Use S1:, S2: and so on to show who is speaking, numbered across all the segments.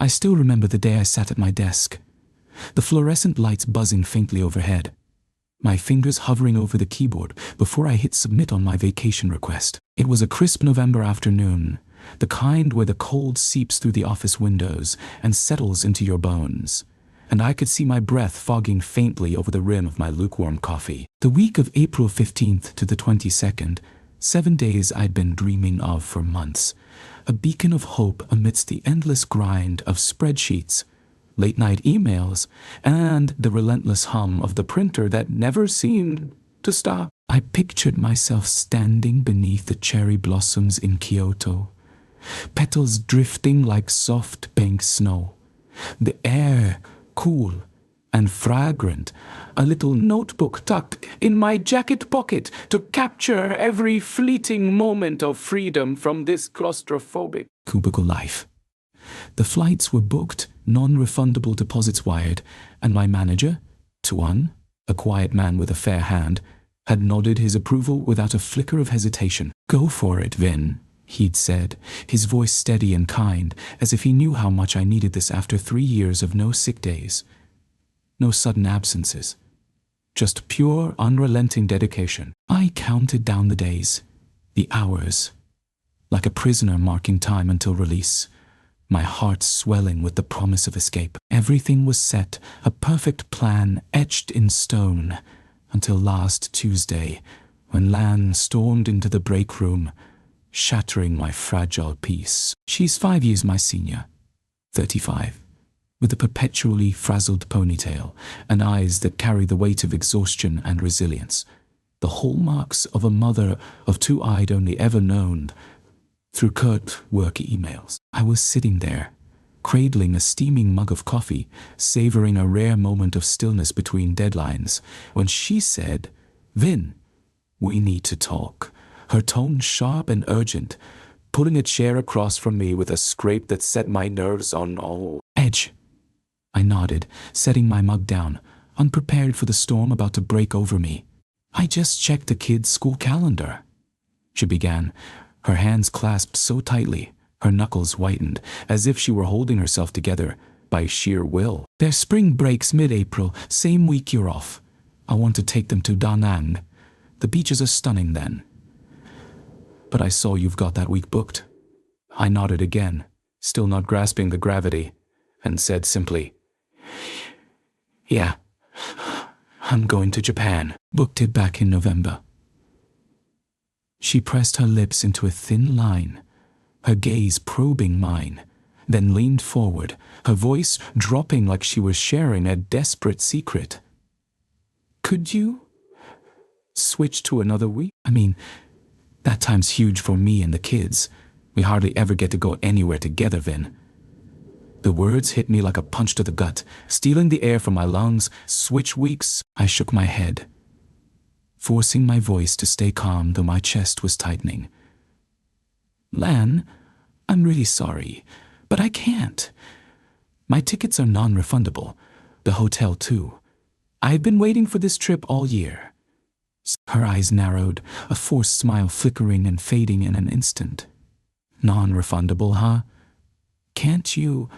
S1: I still remember the day I sat at my desk, the fluorescent lights buzzing faintly overhead, my fingers hovering over the keyboard before I hit submit on my vacation request. It was a crisp November afternoon, the kind where the cold seeps through the office windows and settles into your bones, and I could see my breath fogging faintly over the rim of my lukewarm coffee. The week of April 15th to the 22nd, 7 days I'd been dreaming of for months, a beacon of hope amidst the endless grind of spreadsheets, late-night emails, and the relentless hum of the printer that never seemed to stop. I pictured myself standing beneath the cherry blossoms in Kyoto, petals drifting like soft bank snow, the air cool and fragrant, a little notebook tucked in my jacket pocket to capture every fleeting moment of freedom from this claustrophobic cubicle life. The flights were booked, non-refundable deposits wired, and my manager, Tuan, a quiet man with a fair hand, had nodded his approval without a flicker of hesitation. "Go for it, Vin," he'd said, his voice steady and kind, as if he knew how much I needed this after 3 years of no sick days, no sudden absences, just pure, unrelenting dedication. I counted down the days, the hours, like a prisoner marking time until release, my heart swelling with the promise of escape. Everything was set, a perfect plan etched in stone, until last Tuesday, when Lan stormed into the break room, shattering my fragile peace. She's 5 years my senior, 35, with a perpetually frazzled ponytail and eyes that carry the weight of exhaustion and resilience, the hallmarks of a mother of two I'd only ever known through curt work emails. I was sitting there, cradling a steaming mug of coffee, savoring a rare moment of stillness between deadlines, when she said, "Vin, we need to talk," her tone sharp and urgent, pulling a chair across from me with a scrape that set my nerves on edge. I nodded, setting my mug down, unprepared for the storm about to break over me. "I just checked the kids' school calendar," she began, her hands clasped so tightly, her knuckles whitened, as if she were holding herself together by sheer will. "Their spring breaks mid-April, same week you're off. I want to take them to Da Nang. The beaches are stunning then." "But I saw you've got that week booked." I nodded again, still not grasping the gravity, and said simply, "Yeah, I'm going to Japan." Booked it back in November. She pressed her lips into a thin line, her gaze probing mine, then leaned forward, her voice dropping like she was sharing a desperate secret. "Could you switch to another week? I mean, that time's huge for me and the kids. We hardly ever get to go anywhere together, Vin." The words hit me like a punch to the gut, stealing the air from my lungs. "Switch weeks?" I shook my head, forcing my voice to stay calm though my chest was tightening. "Lan, I'm really sorry, but I can't. My tickets are non-refundable. The hotel too. I've been waiting for this trip all year." Her eyes narrowed, a forced smile flickering and fading in an instant. "Non-refundable, huh? Can't you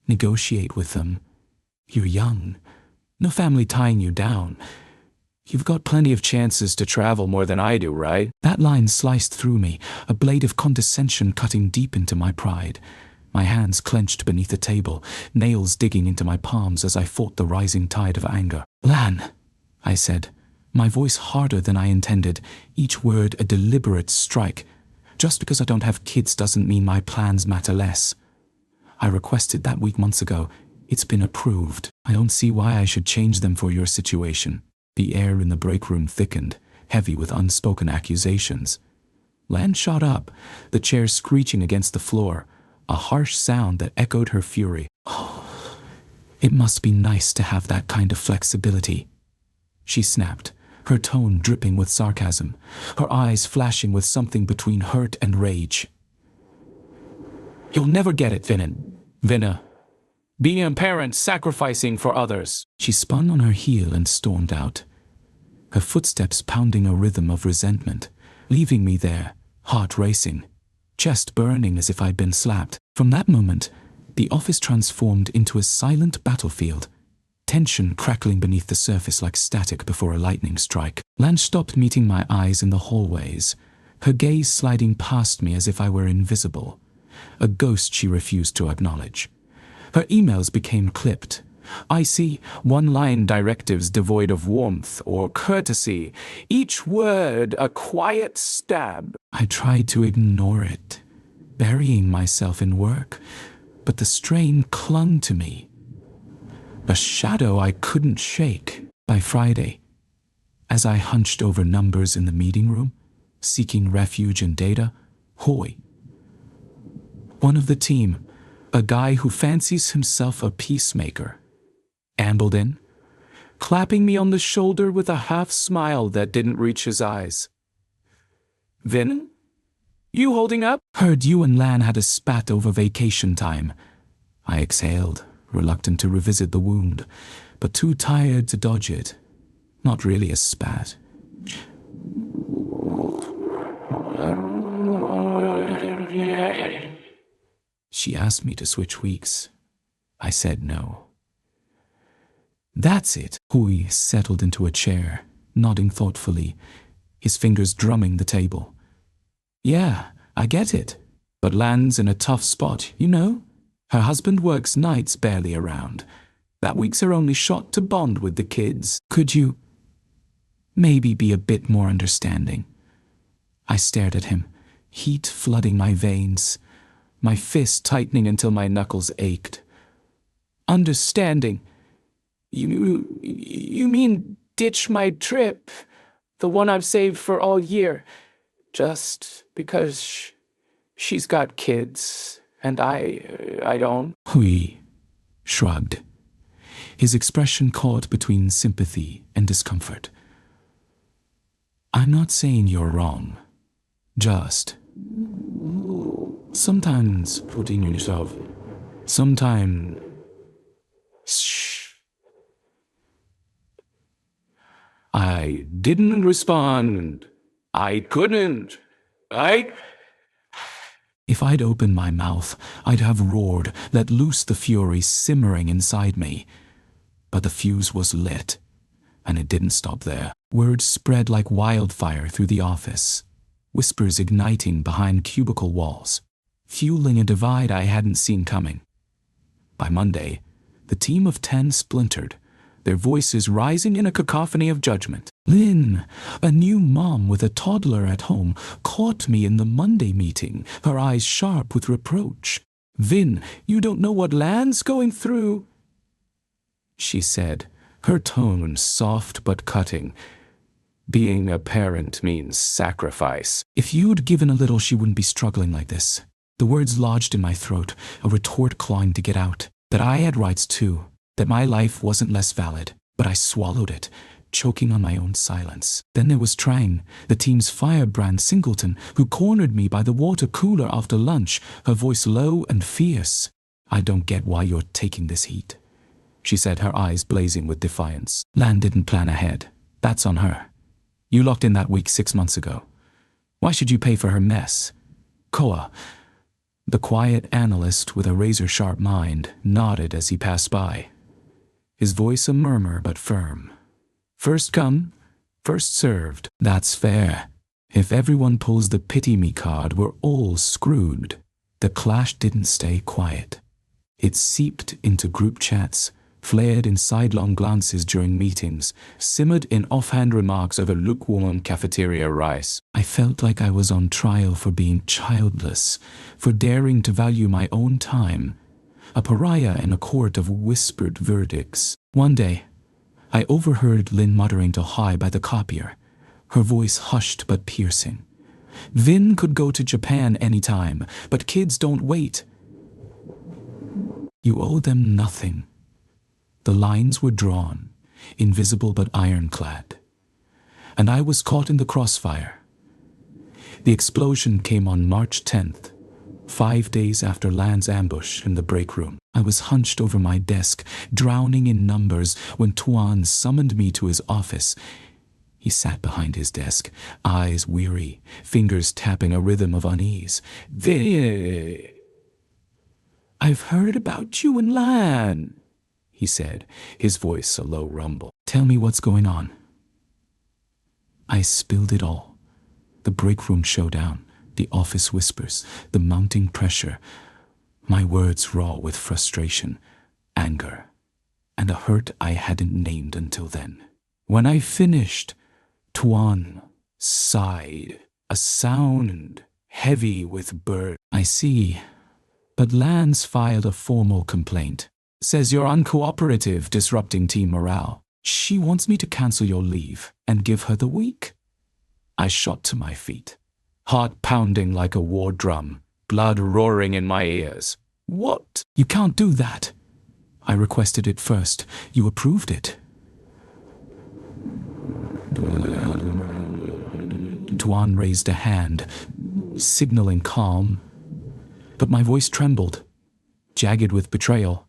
S1: negotiate with them? You're young. No family tying you down. You've got plenty of chances to travel more than I do, right?" That line sliced through me, a blade of condescension cutting deep into my pride. My hands clenched beneath the table, nails digging into my palms as I fought the rising tide of anger. "Lan," I said, my voice harder than I intended, each word a deliberate strike. "Just because I don't have kids doesn't mean my plans matter less. I requested that week months ago. It's been approved. I don't see why I should change them for your situation." The air in the break room thickened, heavy with unspoken accusations. Lan shot up, the chair screeching against the floor, a harsh sound that echoed her fury. "Oh, it must be nice to have that kind of flexibility," she snapped, her tone dripping with sarcasm, her eyes flashing with something between hurt and rage. "You'll never get it, Vinna. Being a parent, sacrificing for others." She spun on her heel and stormed out, her footsteps pounding a rhythm of resentment, leaving me there, heart racing, chest burning as if I'd been slapped. From that moment, The office transformed into a silent battlefield, tension crackling beneath the surface like static before a lightning strike. Lan stopped meeting my eyes in the hallways, her gaze sliding past me as if I were invisible, a ghost she refused to acknowledge. Her emails became clipped. Icy, one-line directives devoid of warmth or courtesy, each word a quiet stab. I tried to ignore it, burying myself in work, but the strain clung to me, a shadow I couldn't shake. By Friday, as I hunched over numbers in the meeting room, seeking refuge in data, Hoy, one of the team, a guy who fancies himself a peacemaker, ambled in, clapping me on the shoulder with a half-smile that didn't reach his eyes. "Vin? You holding up?" "Heard you and Lan had a spat over vacation time." I exhaled, reluctant to revisit the wound, but too tired to dodge it. Not really a spat. She asked me to switch weeks. I said no. "That's it." Hui settled into a chair, nodding thoughtfully, his fingers drumming the table. "Yeah, I get it. But Lan's in a tough spot, you know? Her husband works nights barely around. That week's her only shot to bond with the kids. Could you maybe be a bit more understanding?" I stared at him, heat flooding my veins, my fist tightening until my knuckles ached. "Understanding? You mean ditch my trip, the one I've saved for all year, just because she's got kids and I don't?" Hui shrugged, his expression caught between sympathy and discomfort. "I'm not saying you're wrong. Just sometimes putting yourself, sometimes." Shh. I didn't respond. I couldn't. If I'd opened my mouth, I'd have roared, let loose the fury simmering inside me. But the fuse was lit, and it didn't stop there. Words spread like wildfire through the office, whispers igniting behind cubicle walls, fueling a divide I hadn't seen coming. By Monday, the team of 10 splintered, their voices rising in a cacophony of judgment. Lynn, a new mom with a toddler at home, caught me in the Monday meeting, her eyes sharp with reproach. "Vin, you don't know what Lan's going through," she said, her tone soft but cutting. "Being a parent means sacrifice. If you'd given a little, she wouldn't be struggling like this." The words lodged in my throat, a retort clawing to get out. That I had rights too, that my life wasn't less valid, but I swallowed it, choking on my own silence. Then there was Trang, the team's firebrand Singleton, who cornered me by the water cooler after lunch, her voice low and fierce. "I don't get why you're taking this heat," she said, her eyes blazing with defiance. "Lan didn't plan ahead. That's on her. You locked in that week 6 months ago. Why should you pay for her mess?" Koa, the quiet analyst with a razor-sharp mind, nodded as he passed by, his voice a murmur but firm. "First come, first served. That's fair. If everyone pulls the pity me card, we're all screwed." The clash didn't stay quiet. It seeped into group chats, flared in sidelong glances during meetings, simmered in offhand remarks over lukewarm cafeteria rice. I felt like I was on trial for being childless, for daring to value my own time, a pariah in a court of whispered verdicts. One day, I overheard Lynn muttering to Hai by the copier, her voice hushed but piercing. "Vin could go to Japan any time, but kids don't wait. You owe them nothing." The lines were drawn, invisible but ironclad, and I was caught in the crossfire. The explosion came on March 10th, 5 days after Lan's ambush in the break room. I was hunched over my desk, drowning in numbers, when Tuan summoned me to his office. He sat behind his desk, eyes weary, fingers tapping a rhythm of unease. I've heard about you and Lan, he said, his voice a low rumble. Tell me what's going on. I spilled it all. The break room showdown, the office whispers, the mounting pressure, my words raw with frustration, anger, and a hurt I hadn't named until then. When I finished, Tuan sighed, a sound heavy with burden. I see, but Lan's filed a formal complaint. Says you're uncooperative, disrupting team morale. She wants me to cancel your leave and give her the week. I shot to my feet, heart pounding like a war drum, blood roaring in my ears. What? You can't do that. I requested it first. You approved it. Tuan raised a hand, signaling calm, but my voice trembled, jagged with betrayal.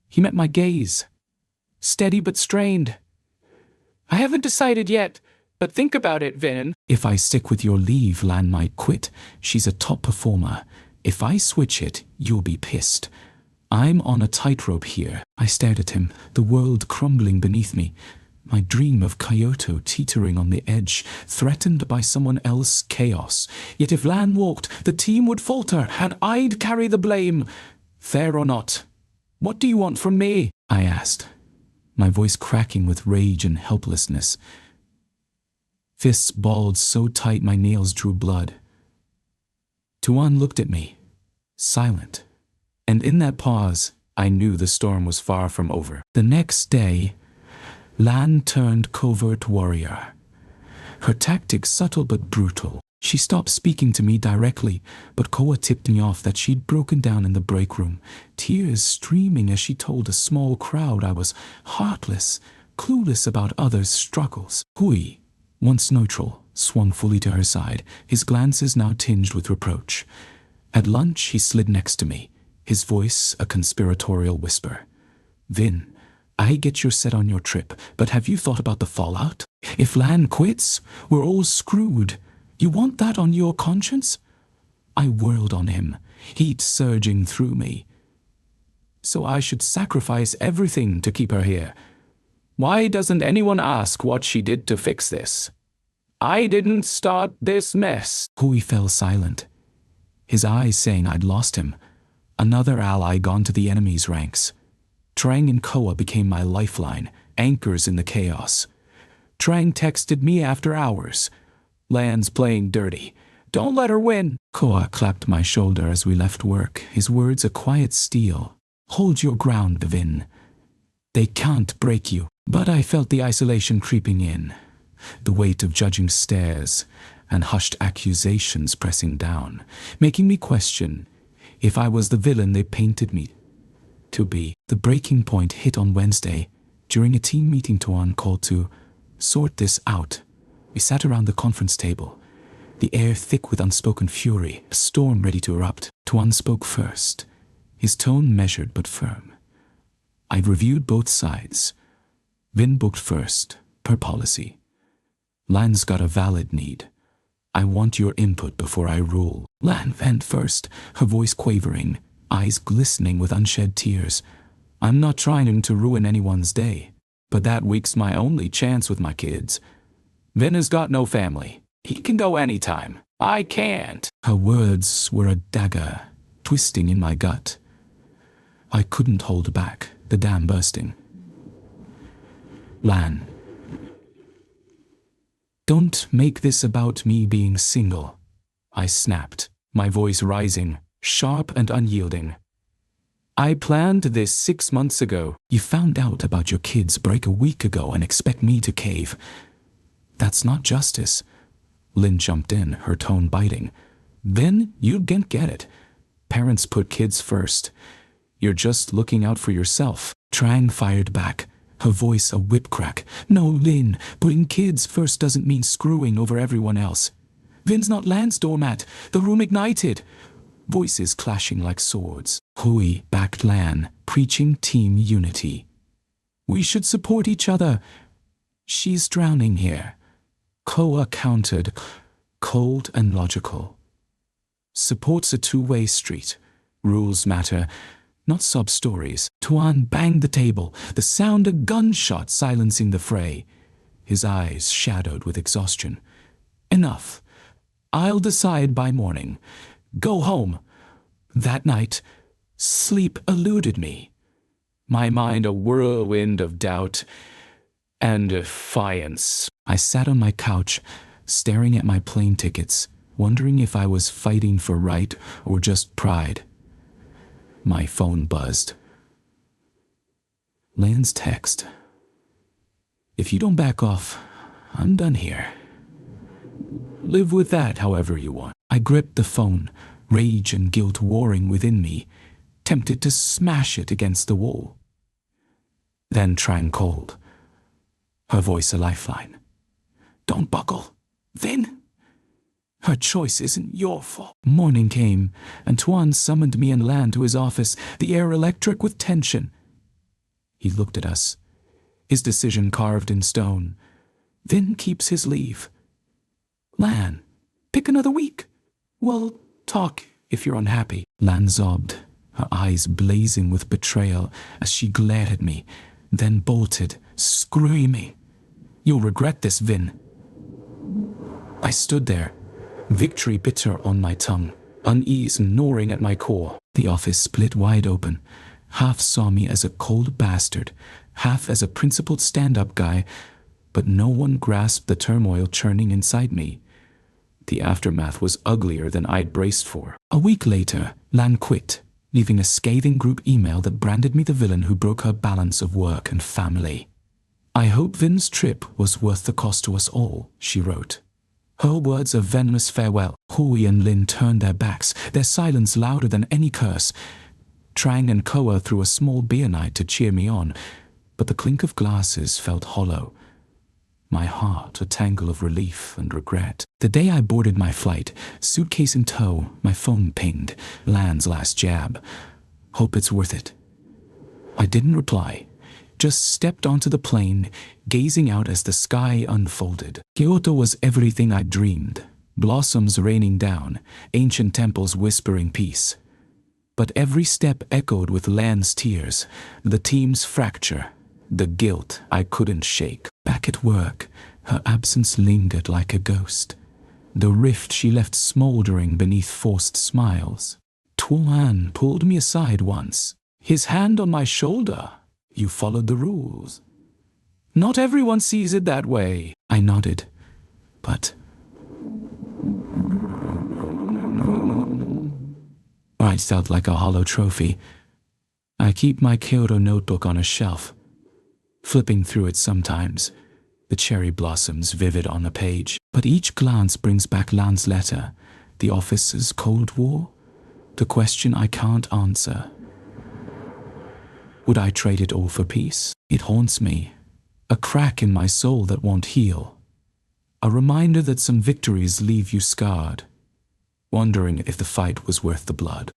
S1: He met my gaze, steady but strained. I haven't decided yet, but think about it, Vin. If I stick with your leave, Lan might quit. She's a top performer. If I switch it, you'll be pissed. I'm on a tightrope here. I stared at him, the world crumbling beneath me. My dream of Kyoto teetering on the edge, threatened by someone else's chaos. Yet if Lan walked, the team would falter, and I'd carry the blame. Fair or not? What do you want from me? I asked, my voice cracking with rage and helplessness. Fists balled so tight my nails drew blood. Tuan looked at me, silent, and in that pause, I knew the storm was far from over. The next day, Lan turned covert warrior. Her tactics subtle but brutal. She stopped speaking to me directly, but Koa tipped me off that she'd broken down in the break room, tears streaming as she told a small crowd I was heartless, clueless about others' struggles. Hui, once neutral, swung fully to her side, his glances now tinged with reproach. At lunch, he slid next to me, his voice a conspiratorial whisper. Vin, I get you're set on your trip, but have you thought about the fallout? If Lan quits, we're all screwed. You want that on your conscience? I whirled on him, heat surging through me. So I should sacrifice everything to keep her here. Why doesn't anyone ask what she did to fix this? I didn't start this mess. Hui fell silent, his eyes saying I'd lost him. Another ally gone to the enemy's ranks. Trang and Koa became my lifeline, anchors in the chaos. Trang texted me after hours. Lan's playing dirty. Don't let her win. Koa clapped my shoulder as we left work, his words a quiet steel. Hold your ground, Vin. They can't break you. But I felt the isolation creeping in, the weight of judging stares and hushed accusations pressing down, making me question if I was the villain they painted me to be. The breaking point hit on Wednesday, during a team meeting Tuan called to sort this out. We sat around the conference table, the air thick with unspoken fury, a storm ready to erupt. Tuan spoke first, his tone measured but firm. I'd reviewed both sides. Vin booked first, per policy. Lan's got a valid need. I want your input before I rule. Lan went first, her voice quavering, eyes glistening with unshed tears. I'm not trying to ruin anyone's day, but that week's my only chance with my kids. Vin has got no family. He can go anytime. I can't. Her words were a dagger, twisting in my gut. I couldn't hold back, the dam bursting. Lan, don't make this about me being single, I snapped, my voice rising, sharp and unyielding. I planned this 6 months ago. You found out about your kid's break a week ago and expect me to cave. That's not justice. Lynn jumped in, her tone biting. Then you didn't get it. Parents put kids first. You're just looking out for yourself. Trang fired back, her voice a whip crack. No, Lynn, putting kids first doesn't mean screwing over everyone else. Vin's not Lan's doormat. The room ignited. Voices clashing like swords. Hui backed Lan, preaching team unity. We should support each other. She's drowning here. Koa countered, cold and logical. Support's a two-way street. Rules matter, not sub-stories. Tuan banged the table, the sound of gunshot silencing the fray. His eyes shadowed with exhaustion. Enough. I'll decide by morning. Go home. That night, sleep eluded me. My mind a whirlwind of doubt and defiance. I sat on my couch, staring at my plane tickets, wondering if I was fighting for right or just pride. My phone buzzed. Lan's text. If you don't back off, I'm done here. Live with that however you want. I gripped the phone, rage and guilt warring within me, tempted to smash it against the wall. Then Trang called, her voice a lifeline. Don't buckle. Vin. Her choice isn't your fault. Morning came, and Tuan summoned me and Lan to his office, the air electric with tension. He looked at us, his decision carved in stone. Vin keeps his leave. Lan, pick another week. We'll talk if you're unhappy. Lan sobbed, her eyes blazing with betrayal as she glared at me, then bolted, screaming. You'll regret this, Vin. I stood there, victory bitter on my tongue, unease gnawing at my core. The office split wide open. Half saw me as a cold bastard, half as a principled stand-up guy, but no one grasped the turmoil churning inside me. The aftermath was uglier than I'd braced for. A week later, Lan quit, leaving a scathing group email that branded me the villain who broke her balance of work and family. I hope Vin's trip was worth the cost to us all, she wrote. Her words of venomous farewell. Hui and Lin turned their backs, their silence louder than any curse. Trang and Koa threw a small beer night to cheer me on, but the clink of glasses felt hollow. My heart a tangle of relief and regret. The day I boarded my flight, suitcase in tow, my phone pinged, Lan's last jab. Hope it's worth it. I didn't reply, just stepped onto the plane, gazing out as the sky unfolded. Kyoto was everything I dreamed, blossoms raining down, ancient temples whispering peace. But every step echoed with Lan's tears, the team's fracture, the guilt I couldn't shake. Back at work, her absence lingered like a ghost, the rift she left smoldering beneath forced smiles. Tuan pulled me aside once, his hand on my shoulder. You followed the rules. Not everyone sees it that way. I nodded, but I felt like a hollow trophy. I keep my Kyoto notebook on a shelf, flipping through it sometimes, the cherry blossoms vivid on the page. But each glance brings back Lan's letter, the office's Cold War, the question I can't answer. Would I trade it all for peace? It haunts me, a crack in my soul that won't heal, a reminder that some victories leave you scarred, wondering if the fight was worth the blood.